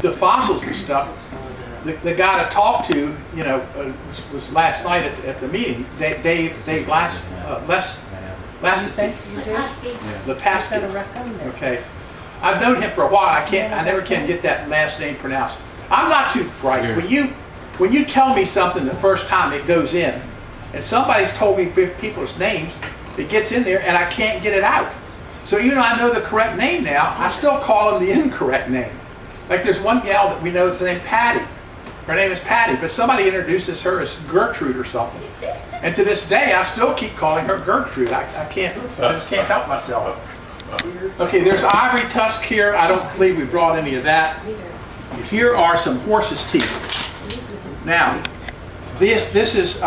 to fossils and stuff, the guy to talk to, you know, was last night at the meeting. Dave Latasky. Okay, I've known him for a while. I never can get that last name pronounced. I'm not too bright. When you tell me something the first time it goes in, and somebody's told me people's names, it gets in there and I can't get it out. So even though I know the correct name now, I still call them the incorrect name. Like there's one gal that we know that's named Patty. Her name is Patty, but somebody introduces her as Gertrude or something. And to this day, I still keep calling her Gertrude. I just can't help myself. Okay, there's ivory tusk here. I don't believe we brought any of that. Here are some horse's teeth. Now, this is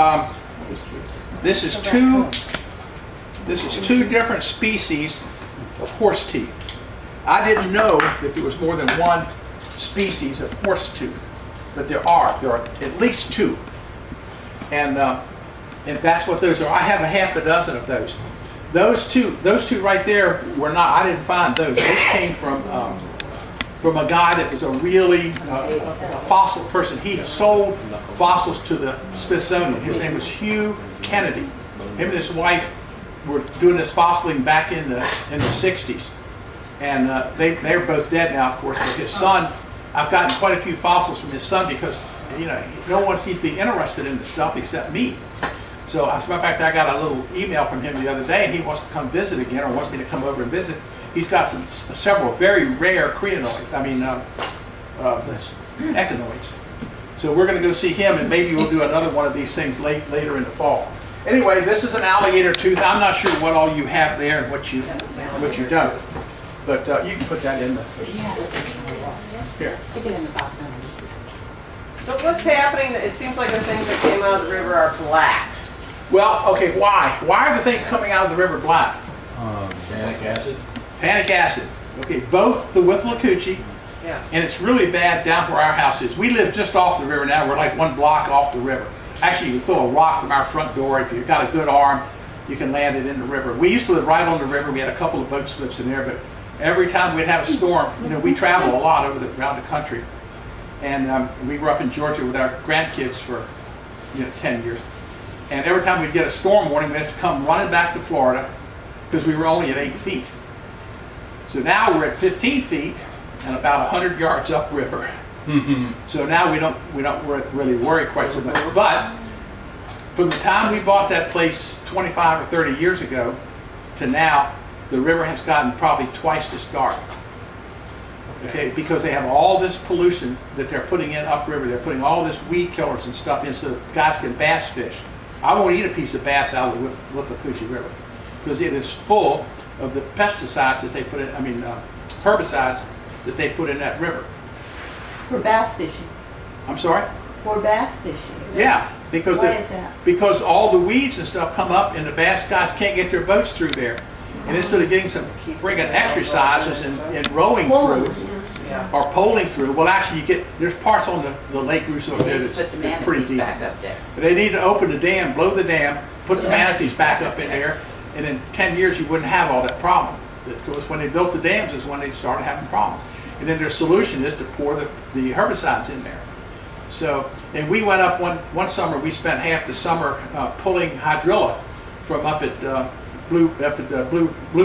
two different species of horse teeth. I didn't know that there was more than one species of horse tooth, but there are at least two, and that's what those are. I have a half a dozen of those. Those two right there were not. I didn't find those. Those came from a guy that was a really a fossil person. He sold fossils to the Smithsonian. His name was Hugh Kennedy. Him and his wife were doing this fossiling back in the 60s, and they're both dead now, of course. But his son, I've gotten quite a few fossils from his son because no one seems to be interested in this stuff except me. So as a matter of fact, I got a little email from him the other day, and he wants to come visit again, or wants me to come over and visit. He's got several very rare echinoids. So we're going to go see him, and maybe we'll do another one of these things later in the fall. Anyway, this is an alligator tooth. I'm not sure what all you have there and what you've done, but you can put that in the here. Stick it in the box underneath. So what's happening? It seems like the things that came out of the river are black. Well, okay, why? Why are the things coming out of the river black? Tannic acid. Tannic acid. Okay, both the Withlacoochee, and it's really bad down where our house is. We live just off the river now. We're like one block off the river. Actually, you can throw a rock from our front door. If you've got a good arm, you can land it in the river. We used to live right on the river. We had a couple of boat slips in there, but every time we'd have a storm, we travel a lot around the country. And we were up in Georgia with our grandkids for 10 years. And every time we'd get a storm warning, we had to come running back to Florida because we were only at 8 feet. So now we're at 15 feet and about 100 yards upriver. So now we don't really worry quite so much. But from the time we bought that place 25 or 30 years ago to now, the river has gotten probably twice as dark. Okay, because they have all this pollution that they're putting in upriver. They're putting all this weed killers and stuff in so guys can bass fish. I won't eat a piece of bass out of the Withlacoochee River because it is full of the pesticides that they put in, herbicides that they put in that river. For bass fishing. I'm sorry? For bass fishing. Yeah, because Why is that? Because all the weeds and stuff come up and the bass guys can't get their boats through there. And instead of getting some friggin' exercises and rowing through or poling through, well actually there's parts on the Lake Rousseau there that's pretty deep. Back up there. But they need to open the dam, blow the dam, put the manatees back up in there, and in 10 years you wouldn't have all that problem. Because when they built the dams is when they started having problems. And then their solution is to pour the herbicides in there. So, and we went up one summer, we spent half the summer pulling hydrilla from up at Blue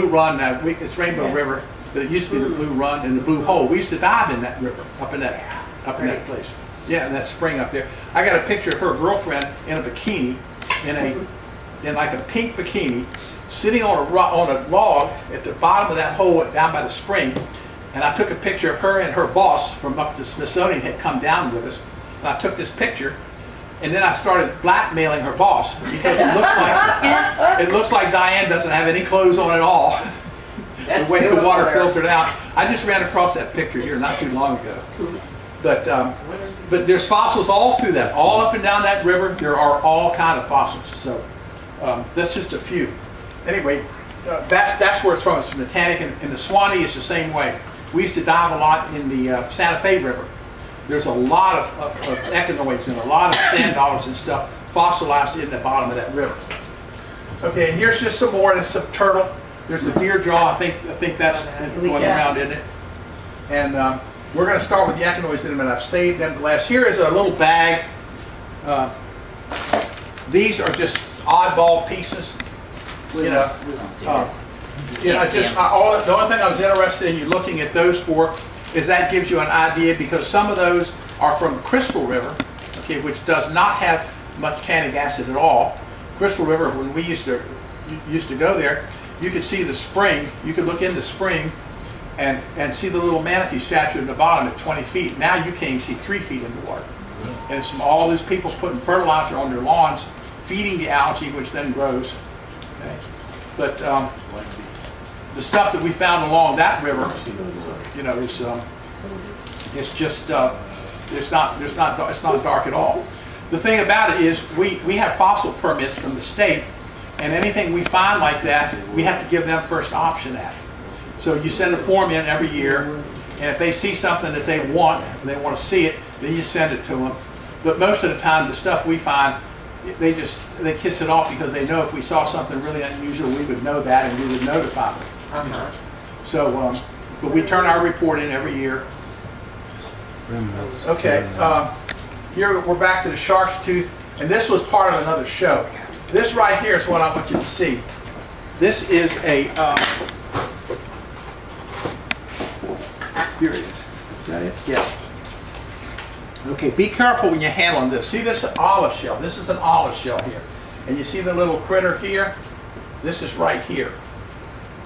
Run, it's Rainbow River, but it used to be the Blue Run and the Blue Hole. We used to dive in that river, up in that place. Yeah, in that spring up there. I got a picture of her girlfriend in a bikini, in like a pink bikini, sitting on a log at the bottom of that hole down by the spring. And I took a picture of her and her boss from up to Smithsonian had come down with us. And I took this picture, and then I started blackmailing her boss because it looks like Diane doesn't have any clothes on at all. The way the water filtered out. I just ran across that picture here not too long ago. But there's fossils all through that, all up and down that river. There are all kind of fossils. So that's just a few. Anyway, that's where it's from. It's from the Tannic, and the Swanee is the same way. We used to dive a lot in the Santa Fe River. There's a lot of echinoids and a lot of sand dollars and stuff fossilized in the bottom of that river. Okay, and here's just some more. There's some turtle. There's a deer jaw. I think that's going around in it. And we're going to start with the echinoids in a minute. I've saved them to last. Here is a little bag. These are just oddball pieces. You know, the only thing I was interested in you looking at those for is that gives you an idea, because some of those are from Crystal River, okay, which does not have much tannic acid at all. Crystal River, when we used to go there, you could see the spring. You could look in the spring and see the little manatee statue at the bottom at 20 feet. Now you can't even see 3 feet in the water. And it's from all these people putting fertilizer on their lawns, feeding the algae, which then grows. Okay? But the stuff that we found along that river, you know, it's just it's not dark at all. The thing about it is we have fossil permits from the state, and anything we find like that, we have to give them first option at. So you send a form in every year, and if they see something that they want, and they want to see it, then you send it to them. But most of the time, the stuff we find, they kiss it off, because they know if we saw something really unusual, we would know that and we would notify them. So, but we turn our report in every year. Okay, here we're back to the shark's tooth, and this was part of another show. This right here is what I want you to see. This is a, here it is. Is that it? Yeah. Okay, be careful when you're handling this. See this olive shell? This is an olive shell here. And you see the little critter here? This is right here.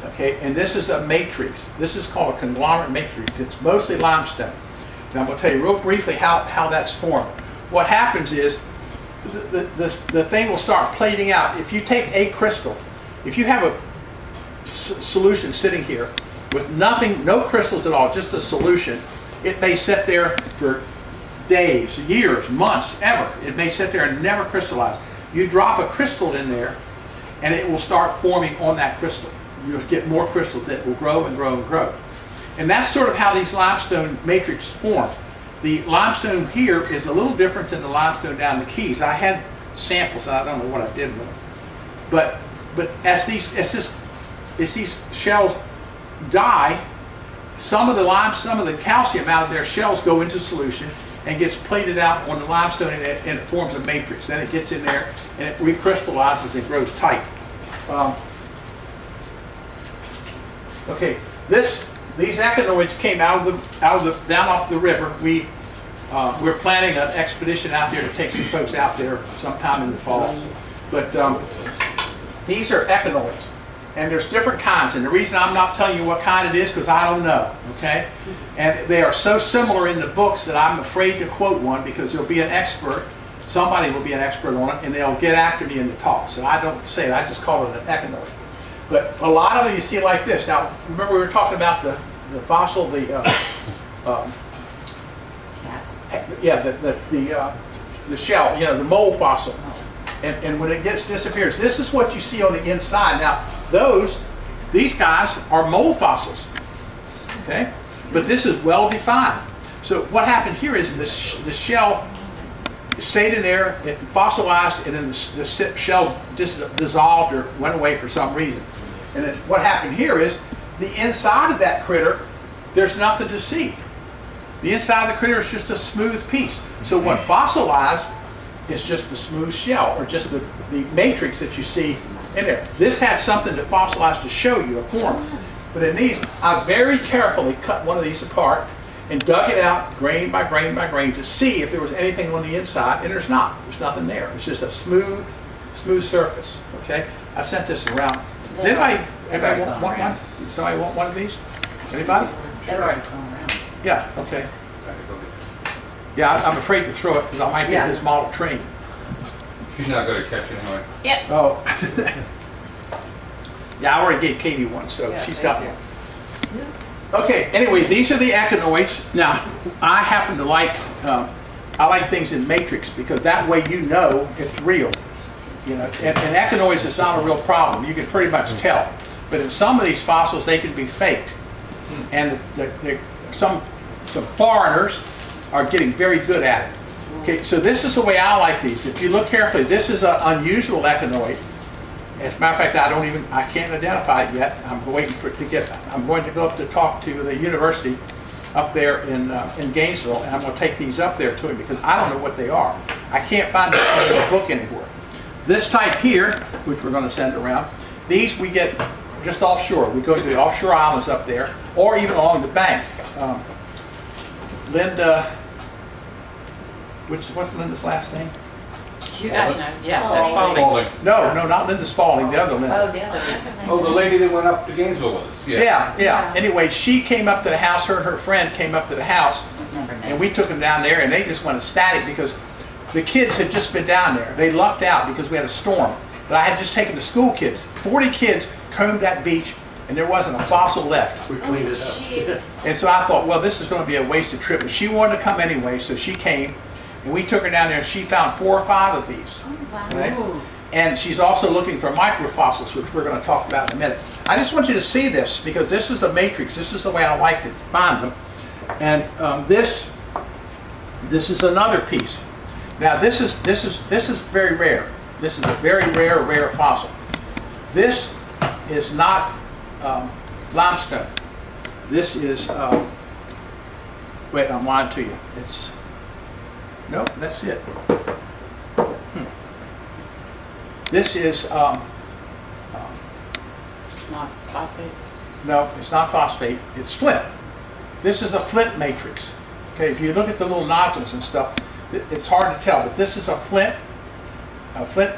Okay, and this is a matrix. This is called a conglomerate matrix. It's mostly limestone. Now I'm going to tell you real briefly how that's formed. What happens is the thing will start plating out. If you take a crystal, if you have a solution sitting here with nothing, no crystals at all, just a solution, it may sit there for days, years, months, ever. It may sit there and never crystallize. You drop a crystal in there, and it will start forming on that crystal. You'll get more crystals that will grow and grow and grow. And that's sort of how these limestone matrix form. The limestone here is a little different than the limestone down the Keys. I had samples, and I don't know what I did with them. But as these shells die, some of the calcium out of their shells go into solution and gets plated out on the limestone, and it forms a matrix. Then it gets in there and it recrystallizes and grows tight. Okay, these echinoids came down off the river. We're planning an expedition out there to take some folks out there sometime in the fall. But these are echinoids, and there's different kinds. And the reason I'm not telling you what kind it is, because I don't know. Okay, and they are so similar in the books that I'm afraid to quote one, because there'll be an expert. Somebody will be an expert on it, and they'll get after me in the talk. So I don't say it. I just call it an echinoid. But a lot of them you see like this. Now, remember we were talking about the fossil, the shell, you know, the mole fossil. And when it disappears, this is what you see on the inside. Now, these guys are mole fossils, okay? But this is well defined. So what happened here is the shell stayed in there, it fossilized, and then the shell dissolved or went away for some reason. And then what happened here is the inside of that critter, there's nothing to see. The inside of the critter is just a smooth piece. So what fossilized is just the smooth shell, or just the matrix that you see in there. This has something to fossilize to show you a form. But in these, I very carefully cut one of these apart and dug it out grain by grain by grain to see if there was anything on the inside, and there's not. There's nothing there. It's just a smooth surface. Okay? I sent this around. Does anybody want one? Somebody want one of these? Anybody? They're already going around. Yeah, okay. Yeah, I'm afraid to throw it because I might get this model train. She's not going to catch it anyway. Yep. Oh. Yeah, I already gave Katie one, so Yeah, she's got thank one. Okay, anyway, these are the echinoids. Now, I happen to like, I like things in matrix, because that way you know it's real. You know, and echinoids is not a real problem. You can pretty much tell. But in some of these fossils, they can be faked. And some foreigners are getting very good at it. Okay, so this is the way I like these. If you look carefully, this is an unusual echinoid. As a matter of fact, I can't identify it yet. I'm waiting for it to get. I'm going to go up to talk to the university up there in Gainesville, and I'm going to take these up there to him because I don't know what they are. I can't find this in the book anywhere. This type here, which we're going to send around, these we get just offshore. We go to the offshore islands up there, or even along the bank. Linda, what's Linda's last name? You guys know, yeah, Oh. that's Spalding. Spalding. No, not Linda Spalding, the other Linda. Oh, the other one. Oh, the lady that went up to Gainesville with us. Yeah. Anyway, she came up to the house, her and her friend came up to the house, Remember and now. we took them down there, and they just went ecstatic because the kids had just been down there. They lucked out because we had a storm. But I had just taken the school kids. 40 kids combed that beach, and there wasn't a fossil left. We cleaned it up. Jeez. And so I thought, well, this is going to be a wasted trip. But she wanted to come anyway, so she came, and we took her down there, and she found 4 or 5 of these. Okay? And she's also looking for microfossils, which we're going to talk about in a minute. I just want you to see this because this is the matrix. This is the way I like to find them. And this is another piece. Now this is very rare. This is a very rare fossil. This is not limestone. This is wait, I'm lying to you. It's nope, that's it. This is It's not phosphate. no, it's not phosphate. It's flint. This is a flint matrix. Okay, if you look at the little nodules and stuff, it's hard to tell. But this is a flint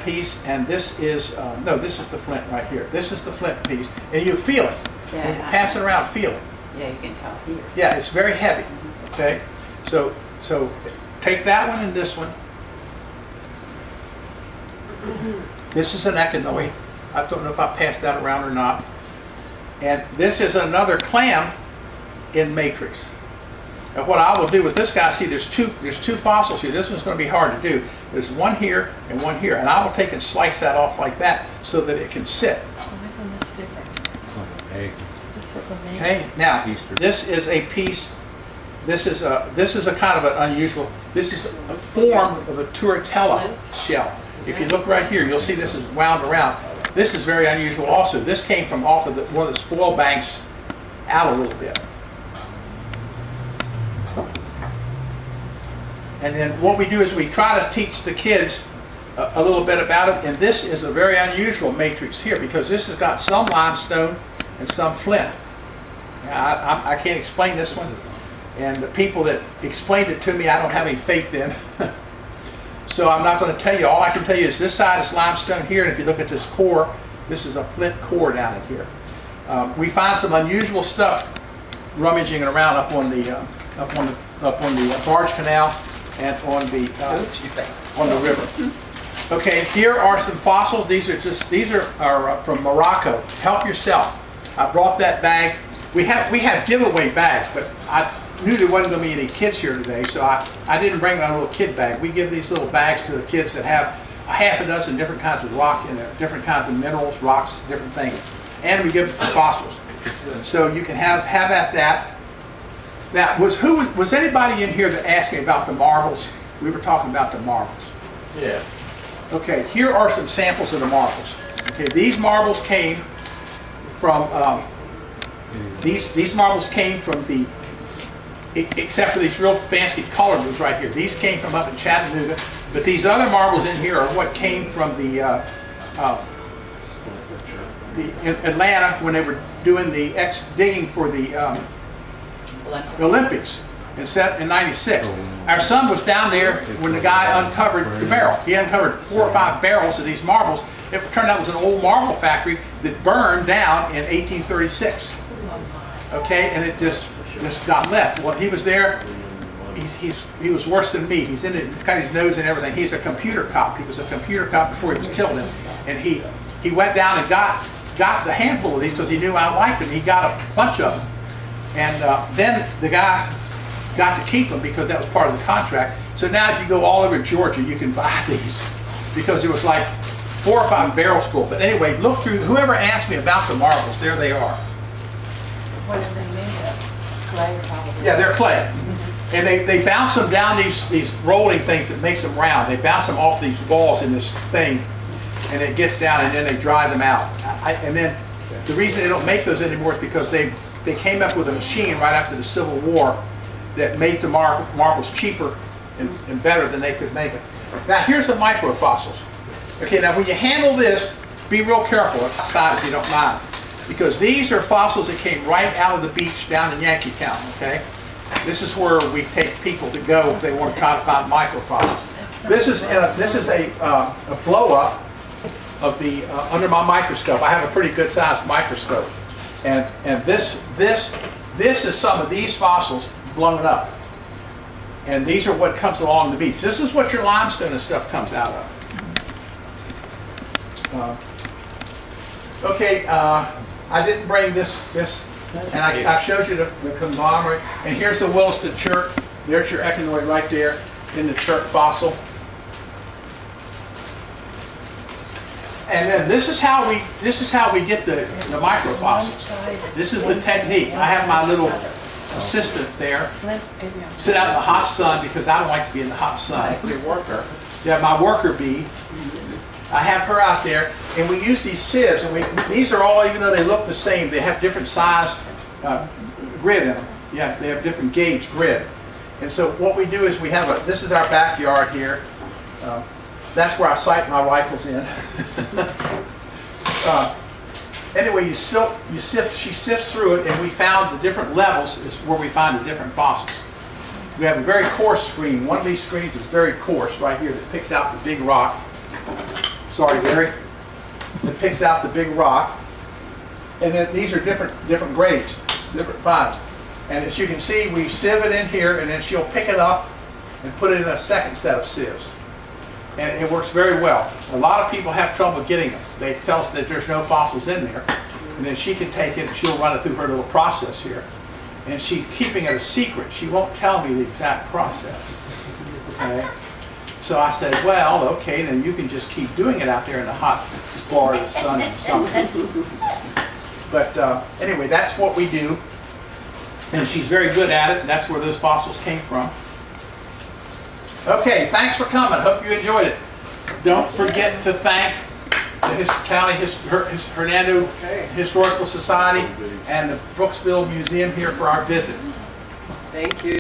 piece, and this is no, this is the flint right here. This is the flint piece, and you feel it. Yeah, When you I- pass it around, feel it. Yeah, you can tell here. Yeah, it's very heavy. Okay, so take that one and this one. This is an echinoid. I don't know if I passed that around or not. And this is another clam in matrix. And what I will do with this guy, see, there's two fossils here. This one's going to be hard to do. There's one here and one here, and I will take and slice that off like that so that it can sit. Isn't this different? This is amazing. Okay, now Easter. this is a piece. This is a kind of an unusual. This is a form of a turritella shell. If you look right here, you'll see this is wound around. This is very unusual also. This came from off of one of the spoil banks out a little bit. And then what we do is we try to teach the kids a little bit about it. And this is a very unusual matrix here because this has got some limestone and some flint. Now, I can't explain this one. And the people that explained it to me, I don't have any faith in. So I'm not going to tell you. All I can tell you is this side is limestone here, and if you look at this core, this is a flint core down in here. We find some unusual stuff rummaging around up on the barge canal and on the river. Okay, here are some fossils. These are from Morocco. Help yourself. I brought that bag. We have giveaway bags, but I knew there wasn't going to be any kids here today, so I didn't bring my little kid bag. We give these little bags to the kids that have a half a dozen different kinds of rock in there, different kinds of minerals, rocks, different things. And we give them some fossils. So you can have at that. Now, was anybody in here that asked me about the marbles? We were talking about the marbles. Yeah. Okay, here are some samples of the marbles. Okay, these marbles came from these marbles came from the, except for these real fancy colored ones right here. These came from up in Chattanooga, but these other marbles in here are what came from the in Atlanta when they were doing the digging for the Olympics in '96. Our son was down there when the guy uncovered the barrel. He uncovered 4 or 5 barrels of these marbles. It turned out it was an old marble factory that burned down in 1836. Okay, and it just got left. Well, he was there. He was worse than me. He's in it, cut his nose and everything. He's a computer cop. He was a computer cop before he was killed. And he went down and got the handful of these because he knew I liked them. He got a bunch of them. And then the guy got to keep them because that was part of the contract. So now if you go all over Georgia, you can buy these because it was like 4 or 5 barrels full. But anyway, look through, whoever asked me about the marbles, there they are. What are they made of? Clay probably. Yeah, they're clay. And they bounce them down these rolling things that makes them round. They bounce them off these walls in this thing, and it gets down, and then they dry them out. And then The reason they don't make those anymore is because they came up with a machine right after the Civil War that made the marbles cheaper and better than they could make it. Now here's the microfossils. Okay, now when you handle this, be real careful outside if you don't mind, because these are fossils that came right out of the beach down in Yankeetown. Okay, this is where we take people to go if they want to try to find microfossils. This is a blow up of the under my microscope. I have a pretty good sized microscope, and this is some of these fossils blown up, and these are what comes along the beach. This is what your limestone and stuff comes out of. Okay, I didn't bring this, and I showed you the conglomerate, and here's the Williston chert. There's your echinoid right there in the chert fossil. And then this is how we get the microfossils. This is the technique. I have my little assistant there sit out in the hot sun because I don't like to be in the hot sun. Your worker. Yeah, my worker bee. I have her out there, and we use these sieves, and these are all, even though they look the same, they have different size grid in them. Yeah, they have different gauge grid. And so what we do is we have this is our backyard here. That's where I sight my rifles in. Anyway, she sifts through it, and we found the different levels is where we find the different fossils. We have a very coarse screen. One of these screens is very coarse right here that picks out the big rock. Sorry, Gary. That picks out the big rock. And then these are different grades, different fines. And as you can see, we sieve it in here, and then she'll pick it up and put it in a second set of sieves. And it works very well. A lot of people have trouble getting them. They tell us that there's no fossils in there. And then she can take it and she'll run it through her little process here. And she's keeping it a secret. She won't tell me the exact process. Okay? So I said, well, okay, then you can just keep doing it out there in the hot Florida sun and summer. But anyway, that's what we do. And she's very good at it, and that's where those fossils came from. Okay, thanks for coming. Hope you enjoyed it. Don't forget to thank the Hernando Historical Society and the Brooksville Museum here for our visit. Thank you.